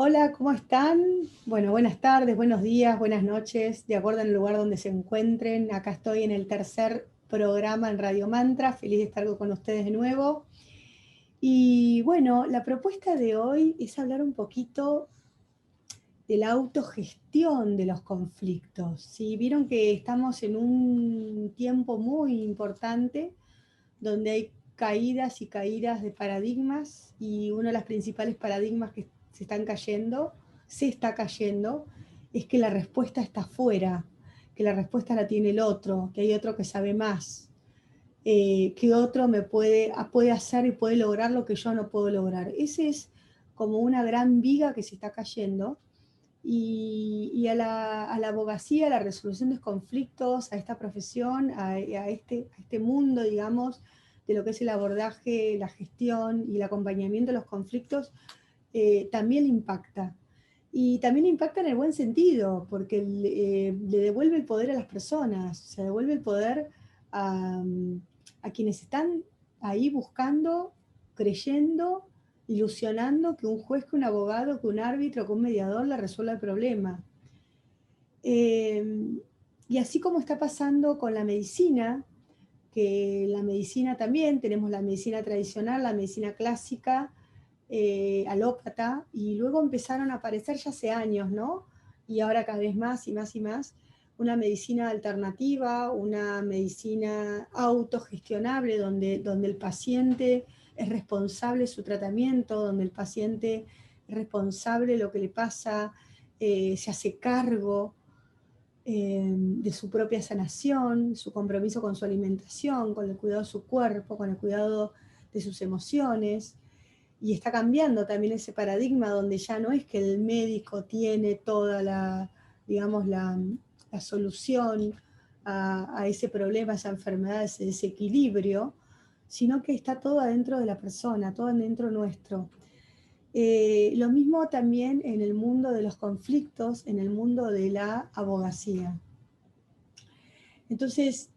Hola, ¿cómo están? Bueno, buenas tardes, buenos días, buenas noches, de acuerdo en el lugar donde se encuentren. Acá estoy en el tercer programa en Radio Mantra, feliz de estar con ustedes de nuevo. Y bueno, la propuesta de hoy es hablar un poquito de la autogestión de los conflictos. ¿Sí? Vieron que estamos en un tiempo muy importante donde hay caídas y caídas de paradigmas, y uno de los principales paradigmas que se está cayendo, es que la respuesta está afuera, que la respuesta la tiene el otro, que hay otro que sabe más, que otro puede hacer y puede lograr lo que yo no puedo lograr. Ese es como una gran viga que se está cayendo, y a la abogacía, a la resolución de conflictos, a esta profesión, a este mundo, digamos, de lo que es el abordaje, la gestión y el acompañamiento de los conflictos, también le impacta. Y también le impacta en el buen sentido, porque le devuelve el poder a las personas, se devuelve el poder a, a quienes están ahí buscando, creyendo, ilusionando que un juez, que un abogado, que un árbitro, que un mediador le resuelva el problema. Eh, y así como está pasando con la medicina, que la medicina también, tenemos la medicina tradicional, la medicina clásica, alópata, y luego empezaron a aparecer ya hace años, ¿no? Y ahora cada vez más y más y más, una medicina alternativa, una medicina autogestionable, donde el paciente es responsable de su tratamiento, donde el paciente es responsable de lo que le pasa, se hace cargo de su propia sanación, su compromiso con su alimentación, con el cuidado de su cuerpo, con el cuidado de sus emociones. Y está cambiando también ese paradigma donde ya no es que el médico tiene toda la, digamos, la solución a ese problema, a esa enfermedad, a ese desequilibrio, sino que está todo adentro de la persona, todo adentro nuestro. Lo mismo también en el mundo de los conflictos, en el mundo de la abogacía. Entonces,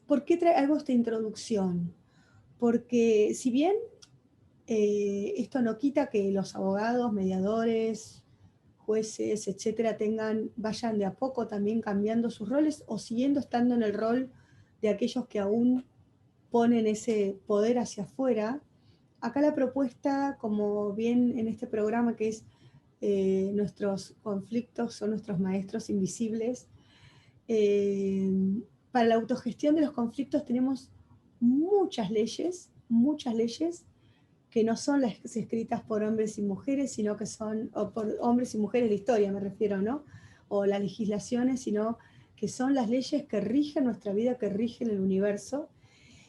¿por qué hago esta introducción? Porque si bien esto no quita que los abogados, mediadores, jueces, etcétera, vayan de a poco también cambiando sus roles o siguiendo estando en el rol de aquellos que aún ponen ese poder hacia afuera. Acá la propuesta, como bien en este programa que es nuestros conflictos son nuestros maestros invisibles, eh, para la autogestión de los conflictos tenemos muchas leyes que no son las escritas por hombres y mujeres, sino que son, o por hombres y mujeres de historia me refiero, ¿no? O las legislaciones, sino que son las leyes que rigen nuestra vida, que rigen el universo,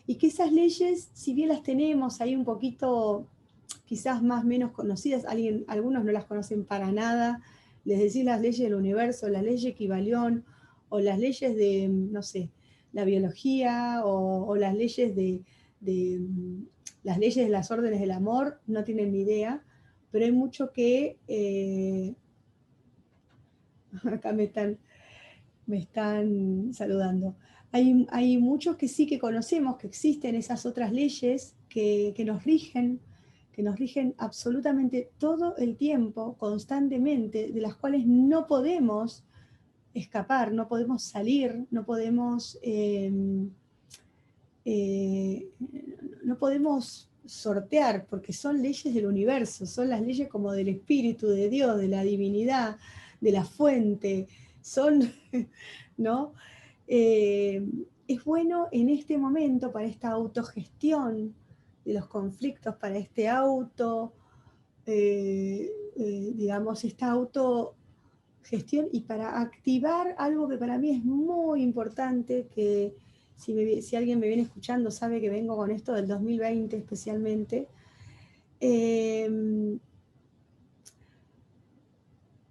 y que esas leyes, si bien las tenemos ahí un poquito, quizás más o menos conocidas, algunos no las conocen para nada, les decís las leyes del universo, las leyes equivalión, o las leyes de, no sé, la biología, o las leyes de las leyes de las órdenes del amor, no tienen ni idea, pero hay mucho que, acá me están saludando. Hay muchos que sí que conocemos, que existen esas otras leyes que nos rigen absolutamente todo el tiempo, constantemente, de las cuales no podemos escapar, no podemos salir, eh, no podemos sortear, porque son leyes del universo, son las leyes como del espíritu, de Dios, de la divinidad, de la fuente, son, ¿no? Eh, es bueno en este momento para esta autogestión de los conflictos, para este digamos, esta autogestión, y para activar algo que para mí es muy importante, que si alguien me viene escuchando sabe que vengo con esto del 2020 especialmente. eh,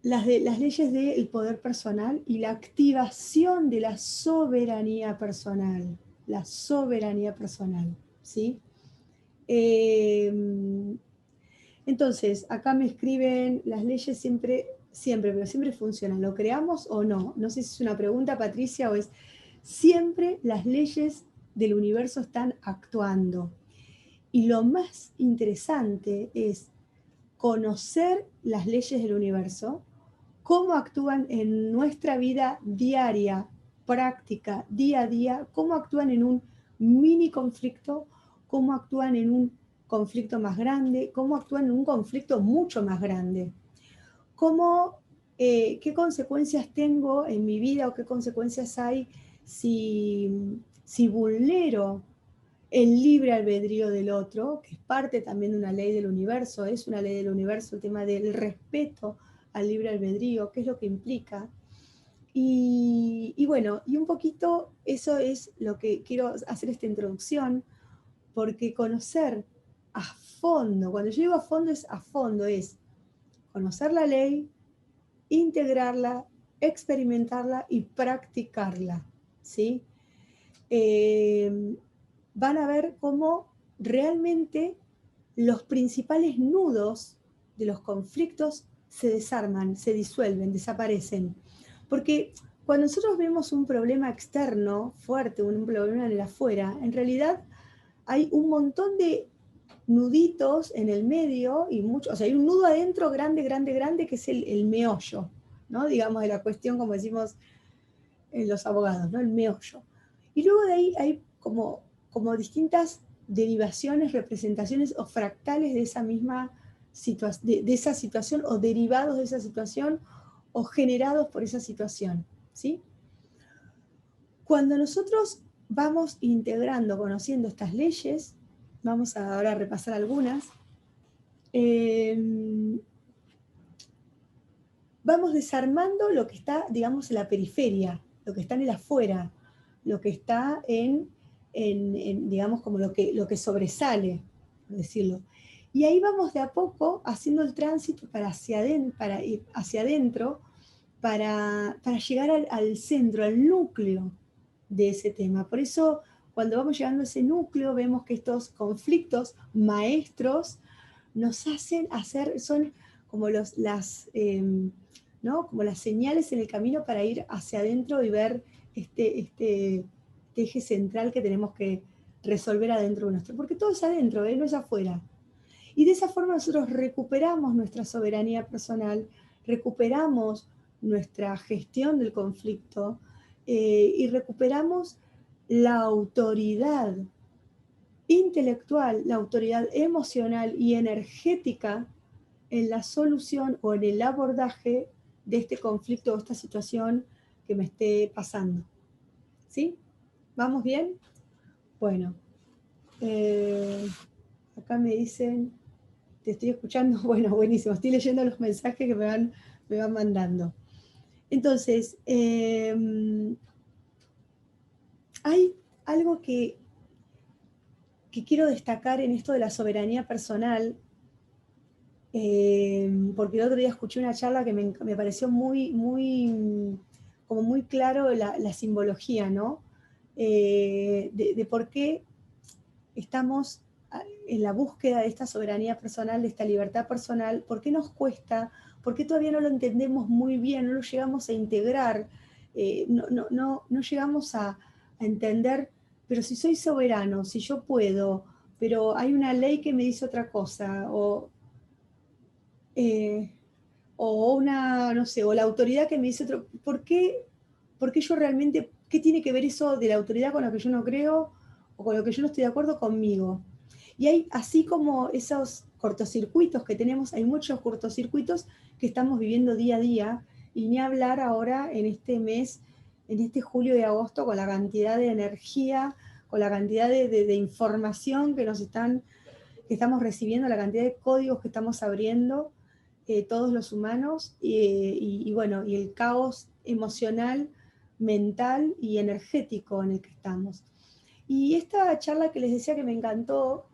las leyes del poder personal y la activación de la soberanía personal, ¿sí? Entonces, acá me escriben, las leyes siempre, pero siempre funcionan, ¿lo creamos o no? No sé si es una pregunta, Patricia, o es, siempre las leyes del universo están actuando. Y lo más interesante es conocer las leyes del universo, cómo actúan en nuestra vida diaria, práctica, día a día, cómo actúan en un mini conflicto, cómo actúan en un conflicto más grande, cómo actúan en un conflicto mucho más grande, qué consecuencias tengo en mi vida o qué consecuencias hay si vulnero el libre albedrío del otro, que es parte también de una ley del universo, es una ley del universo, el tema del respeto al libre albedrío, qué es lo que implica. Y bueno, y un poquito eso es lo que quiero hacer esta introducción, porque conocer a fondo, cuando yo digo a fondo es a fondo, es conocer la ley, integrarla, experimentarla y practicarla, ¿sí? Van a ver cómo realmente los principales nudos de los conflictos se desarman, se disuelven, desaparecen. Porque cuando nosotros vemos un problema externo fuerte, un problema en el afuera, en realidad hay un montón de nuditos en el medio y mucho, o sea, hay un nudo adentro grande, grande, grande, que es el meollo, ¿no? Digamos, de la cuestión, como decimos los abogados, ¿no? El meollo. Y luego de ahí hay como distintas derivaciones, representaciones o fractales de esa misma de esa situación o derivados de esa situación o generados por esa situación, ¿sí? Cuando nosotros vamos integrando, conociendo estas leyes, vamos a ahora repasar algunas, vamos desarmando lo que está, digamos, en la periferia, lo que está en el afuera, lo que está digamos, como lo que sobresale, por decirlo. Y ahí vamos de a poco haciendo el tránsito para ir hacia adentro, para llegar al centro, al núcleo de ese tema. Por eso, cuando vamos llegando a ese núcleo, vemos que estos conflictos maestros nos hacen hacer, son como ¿no? Como las señales en el camino para ir hacia adentro y ver este eje central que tenemos que resolver adentro de nuestro. Porque todo es adentro, no es afuera. Y de esa forma nosotros recuperamos nuestra soberanía personal, recuperamos nuestra gestión del conflicto y recuperamos la autoridad intelectual, la autoridad emocional y energética en la solución o en el abordaje de este conflicto o esta situación que me esté pasando. ¿Sí? ¿Vamos bien? Bueno, acá me dicen, te estoy escuchando, bueno, buenísimo, estoy leyendo los mensajes que me van mandando. Entonces, hay algo que quiero destacar en esto de la soberanía personal, porque el otro día escuché una charla que me pareció como muy claro la simbología, ¿no? De por qué estamos en la búsqueda de esta soberanía personal, de esta libertad personal, por qué nos cuesta, por qué todavía no lo entendemos muy bien, no lo llegamos a integrar, no llegamos a entender, pero si soy soberano, si yo puedo, pero hay una ley que me dice otra cosa, eh, o una, no sé, o la autoridad que me dice otro, por qué yo realmente, qué tiene que ver eso de la autoridad con lo que yo no creo o con lo que yo no estoy de acuerdo conmigo? Y hay, así como esos cortocircuitos que tenemos, hay muchos cortocircuitos que estamos viviendo día a día, y ni hablar ahora en este mes, en este julio y agosto, con la cantidad de energía, con la cantidad de información que estamos recibiendo, la cantidad de códigos que estamos abriendo todos los humanos, y bueno, y el caos emocional, mental y energético en el que estamos. Y esta charla que les decía que me encantó,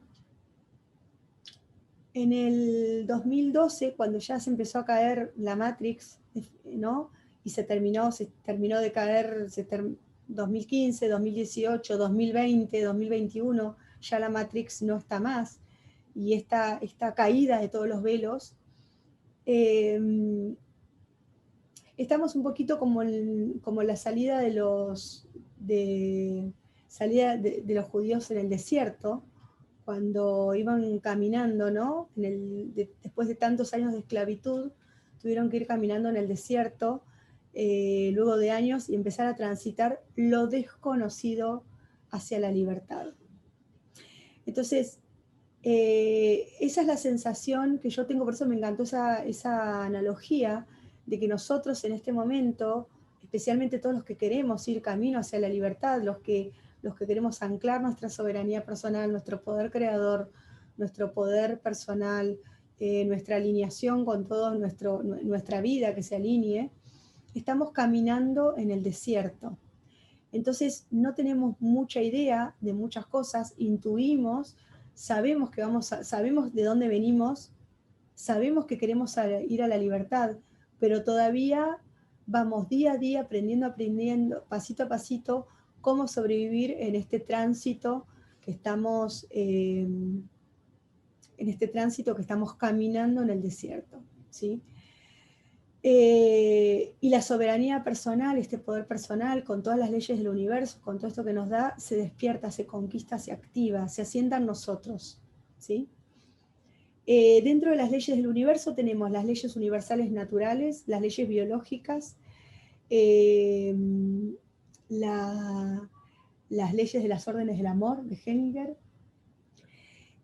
en el 2012, cuando ya se empezó a caer la Matrix, ¿no? Y se terminó de caer, 2015, 2018, 2020, 2021, ya la Matrix no está más. y esta caída de todos los velos, estamos un poquito como la salida de los judíos en el desierto, cuando iban caminando, ¿no? Después de tantos años de esclavitud, tuvieron que ir caminando en el desierto, luego de años, y empezar a transitar lo desconocido hacia la libertad. Entonces, esa es la sensación que yo tengo, por eso me encantó esa analogía de que nosotros en este momento, especialmente todos los que queremos ir camino hacia la libertad, los que queremos anclar nuestra soberanía personal, nuestro poder creador, nuestro poder personal, nuestra alineación con toda nuestra vida que se alinee, estamos caminando en el desierto. Entonces no tenemos mucha idea de muchas cosas, intuimos, sabemos de dónde venimos, sabemos que queremos ir a la libertad, pero todavía vamos día a día aprendiendo, pasito a pasito, cómo sobrevivir en este tránsito que estamos, caminando en el desierto, ¿sí? Y la soberanía personal, este poder personal, con todas las leyes del universo, con todo esto que nos da, se despierta, se conquista, se activa, se asienta en nosotros, ¿sí? Dentro de las leyes del universo tenemos las leyes universales naturales, las leyes biológicas, las leyes de las órdenes del amor, de Hellinger.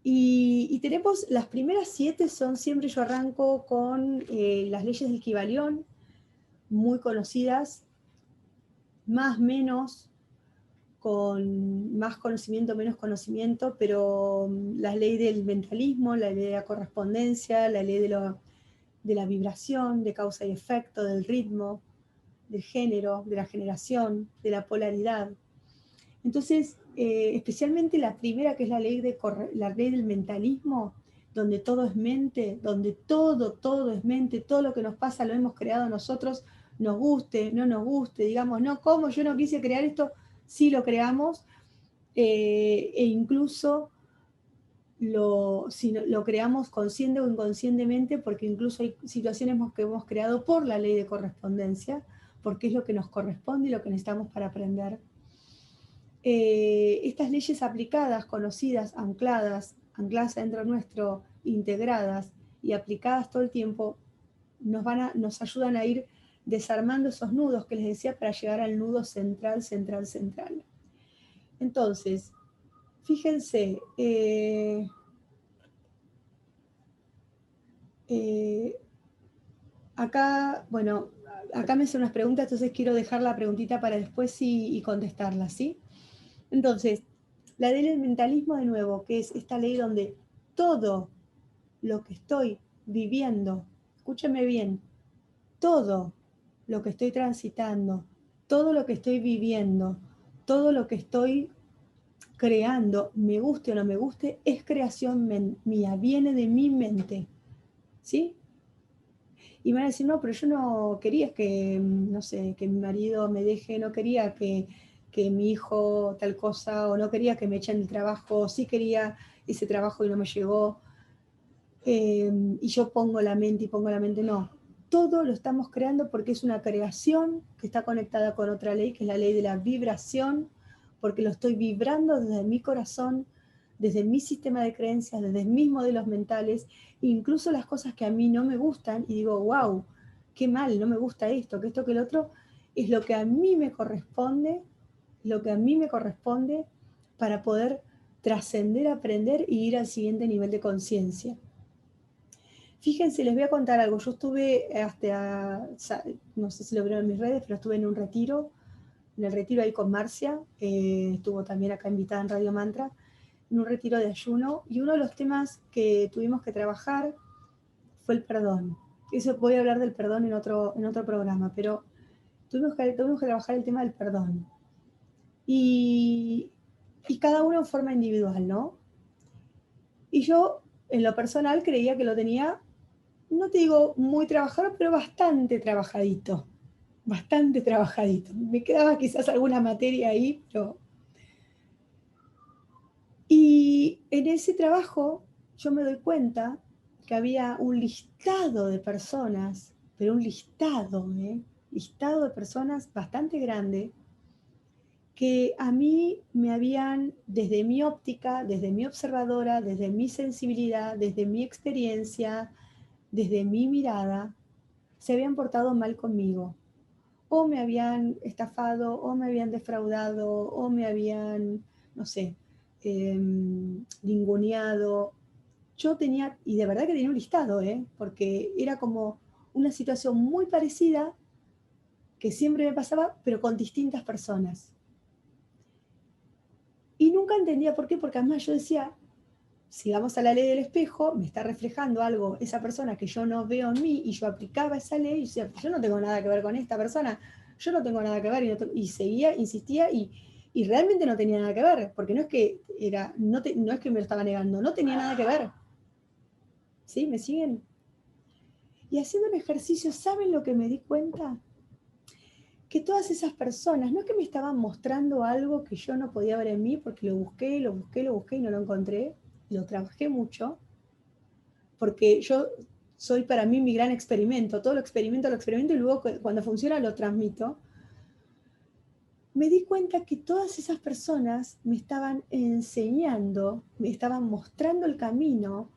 Y tenemos las primeras 7, siempre yo arranco con las leyes del Kybalión, muy conocidas, más menos, con más conocimiento, menos conocimiento, pero la ley del mentalismo, la ley de la correspondencia, la ley de la vibración, de causa y efecto, del ritmo, del género, de la generación, de la polaridad. Entonces, especialmente la primera, que es la ley del mentalismo, donde todo es mente, donde todo es mente, todo lo que nos pasa lo hemos creado nosotros, nos guste, no nos guste, digamos, no, ¿cómo yo no quise crear esto? Sí lo creamos, e incluso lo creamos consciente o inconscientemente, porque incluso hay situaciones que hemos creado por la ley de correspondencia, porque es lo que nos corresponde y lo que necesitamos para aprender. Estas leyes aplicadas, conocidas, ancladas dentro nuestro, integradas y aplicadas todo el tiempo, nos ayudan a ir desarmando esos nudos que les decía, para llegar al nudo central. Entonces, fíjense, acá me hacen unas preguntas, entonces quiero dejar la preguntita para después y contestarla, ¿sí? Entonces, la ley del mentalismo, de nuevo, que es esta ley donde todo lo que estoy viviendo, escúcheme bien, todo lo que estoy transitando, todo lo que estoy viviendo, todo lo que estoy creando, me guste o no me guste, es creación mía, viene de mi mente, ¿sí? Y me van a decir, no, pero yo no quería que, no sé, que mi marido me deje, no quería que mi hijo tal cosa, o no quería que me echen el trabajo, o sí quería ese trabajo y no me llegó, y yo pongo la mente, no. Todo lo estamos creando porque es una creación que está conectada con otra ley, que es la ley de la vibración, porque lo estoy vibrando desde mi corazón, desde mi sistema de creencias, desde mis modelos mentales, incluso las cosas que a mí no me gustan, y digo, wow, qué mal, no me gusta esto, que el otro, es lo que a mí me corresponde, para poder trascender, aprender y ir al siguiente nivel de conciencia. Fíjense, les voy a contar algo. Yo estuve no sé si lo vieron en mis redes, pero estuve en un retiro, ahí con Marcia, estuvo también acá invitada en Radio Mantra, en un retiro de ayuno, y uno de los temas que tuvimos que trabajar fue el perdón. Eso, voy a hablar del perdón en otro programa, pero tuvimos que trabajar el tema del perdón. Y cada uno en forma individual, ¿no? Y yo, en lo personal, creía que lo tenía, no te digo muy trabajado, pero bastante trabajadito. Me quedaba quizás alguna materia ahí, pero... Y en ese trabajo yo me doy cuenta que había un listado de personas, pero un listado, listado de personas bastante grande, que a mí me habían, desde mi óptica, desde mi observadora, desde mi sensibilidad, desde mi experiencia, desde mi mirada, se habían portado mal conmigo. O me habían estafado, o me habían defraudado, o me habían, no sé, ninguneado. Yo tenía, y de verdad que tenía un listado, porque era como una situación muy parecida que siempre me pasaba, pero con distintas personas. Y nunca entendía por qué, porque además yo decía, si vamos a la ley del espejo, me está reflejando algo esa persona que yo no veo en mí, y yo aplicaba esa ley y decía, yo no tengo nada que ver con esta persona, yo no tengo nada que ver, y seguía, insistía, y realmente no tenía nada que ver, porque no es que, no es que me lo estaba negando, no tenía nada que ver. ¿Sí? ¿Me siguen? Y haciendo un ejercicio, ¿saben lo que me di cuenta? Que todas esas personas, no es que me estaban mostrando algo que yo no podía ver en mí, porque lo busqué, lo busqué, lo busqué y no lo encontré, lo trabajé mucho, porque yo soy para mí mi gran experimento, todo lo experimento y luego cuando funciona lo transmito. Me di cuenta que todas esas personas me estaban enseñando, me estaban mostrando el camino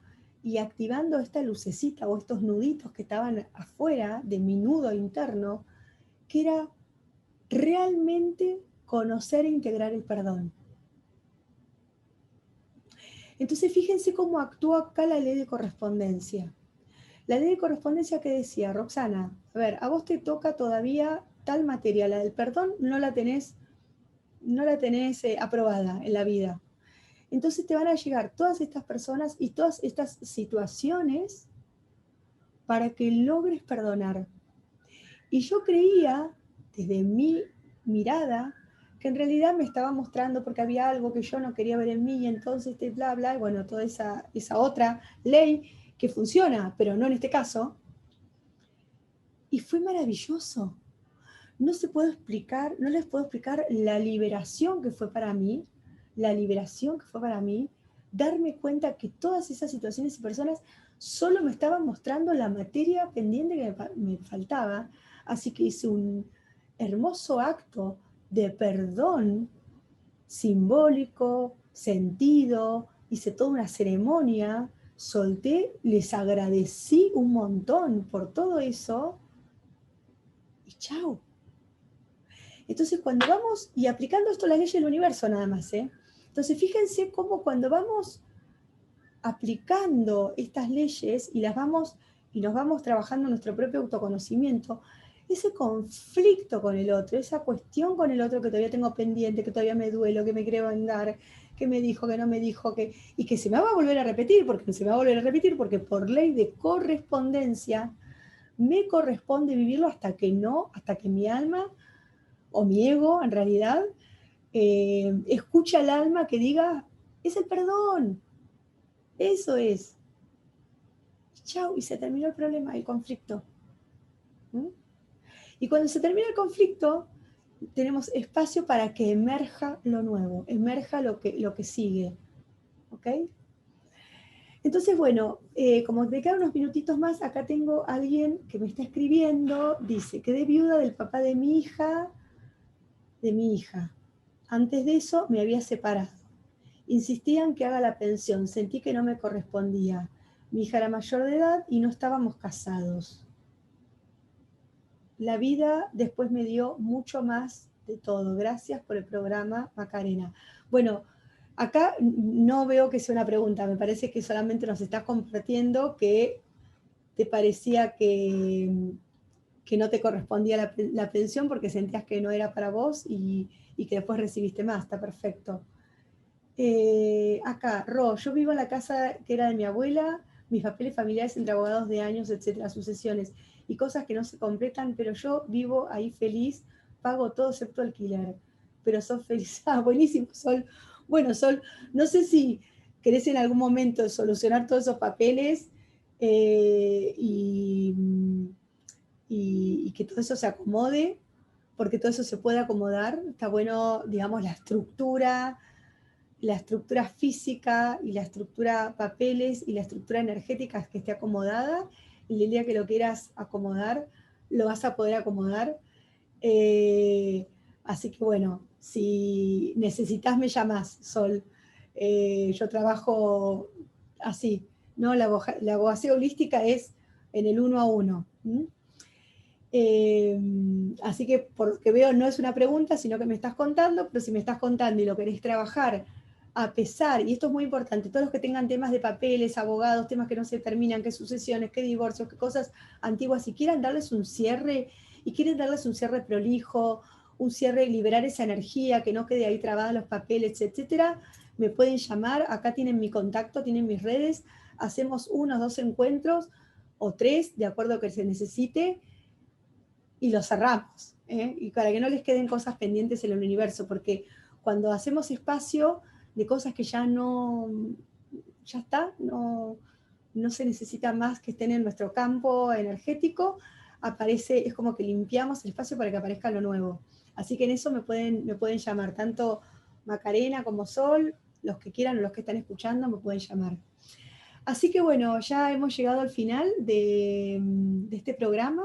y activando esta lucecita o estos nuditos que estaban afuera de mi nudo interno, que era realmente conocer e integrar el perdón. Entonces fíjense cómo actúa acá la ley de correspondencia. La ley de correspondencia que decía, Roxana, a ver, a vos te toca todavía tal materia, la del perdón no la tenés aprobada en la vida. Entonces te van a llegar todas estas personas y todas estas situaciones para que logres perdonar. Y yo creía, desde mi mirada, que en realidad me estaba mostrando porque había algo que yo no quería ver en mí, y entonces bla, bla, y bueno, toda esa otra ley que funciona, pero no en este caso. Y fue maravilloso. No se puede explicar, no les puedo explicar la liberación que fue para mí, darme cuenta que todas esas situaciones y personas solo me estaban mostrando la materia pendiente que me faltaba. Así que hice un hermoso acto de perdón simbólico, sentido, hice toda una ceremonia, solté, les agradecí un montón por todo eso y chao. Entonces, cuando vamos, y aplicando esto a las leyes del universo nada más, entonces fíjense cómo cuando vamos aplicando estas leyes y nos vamos trabajando nuestro propio autoconocimiento, ese conflicto con el otro, esa cuestión con el otro que todavía tengo pendiente, que todavía me duelo, que me quiero vengar, que me dijo, que no me dijo, y que se me va a volver a repetir, porque por ley de correspondencia me corresponde vivirlo hasta que mi alma o mi ego en realidad escucha al alma que diga, es el perdón, eso es. Y chau, y se terminó el problema, el conflicto. ¿Mm? Y cuando se termina el conflicto, tenemos espacio para que emerja lo nuevo, emerja lo que sigue. ¿Ok? Entonces, bueno, como te quedan unos minutitos más, acá tengo a alguien que me está escribiendo, dice, quedé viuda del papá de mi hija. Antes de eso me había separado. Insistían que haga la pensión, sentí que no me correspondía. Mi hija era mayor de edad y no estábamos casados. La vida después me dio mucho más de todo. Gracias por el programa, Macarena. Bueno, acá no veo que sea una pregunta, me parece que solamente nos estás compartiendo que te parecía que no te correspondía la pensión porque sentías que no era para vos y que después recibiste más, está perfecto. Acá, yo vivo en la casa que era de mi abuela, mis papeles familiares entre abogados de años, etcétera, sucesiones y cosas que no se completan, pero yo vivo ahí feliz, pago todo excepto alquiler, pero sos feliz. Ah, buenísimo, Sol. Bueno, Sol, no sé si querés en algún momento solucionar todos esos papeles eh, y, y que todo eso se acomode, porque todo eso se puede acomodar. Está bueno, digamos, la estructura, la estructura física y la estructura papeles y la estructura energética que esté acomodada, y el día que lo quieras acomodar, lo vas a poder acomodar. Así que bueno, si necesitas me llamas, Sol. Yo trabajo así, ¿no? La abogacía holística es en el 1 a 1. Así que porque veo no es una pregunta, sino que me estás contando, pero si me estás contando y lo querés trabajar a pesar, y esto es muy importante, todos los que tengan temas de papeles, abogados, temas que no se terminan, que sucesiones, que divorcios, que cosas antiguas, y quieran darles un cierre, y quieren darles un cierre prolijo, un cierre y liberar esa energía, que no quede ahí trabada los papeles, etcétera, me pueden llamar, acá tienen mi contacto, tienen mis redes, hacemos 1 o 2 encuentros, o 3, de acuerdo a que se necesite, y lo cerramos, ¿eh? Y para que no les queden cosas pendientes en el universo, porque cuando hacemos espacio de cosas que ya no, ya está, no se necesita más que estén en nuestro campo energético, aparece, es como que limpiamos el espacio para que aparezca lo nuevo. Así que en eso me pueden llamar, tanto Macarena como Sol, los que quieran o los que están escuchando me pueden llamar. Así que bueno, ya hemos llegado al final de este programa.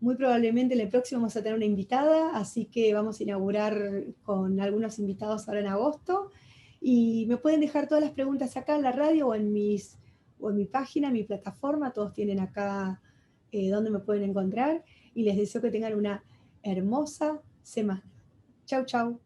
Muy probablemente en el próximo vamos a tener una invitada, así que vamos a inaugurar con algunos invitados ahora en agosto. Y me pueden dejar todas las preguntas acá en la radio o en mi página, en mi plataforma. Todos tienen acá donde me pueden encontrar. Y les deseo que tengan una hermosa semana. Chau, chau.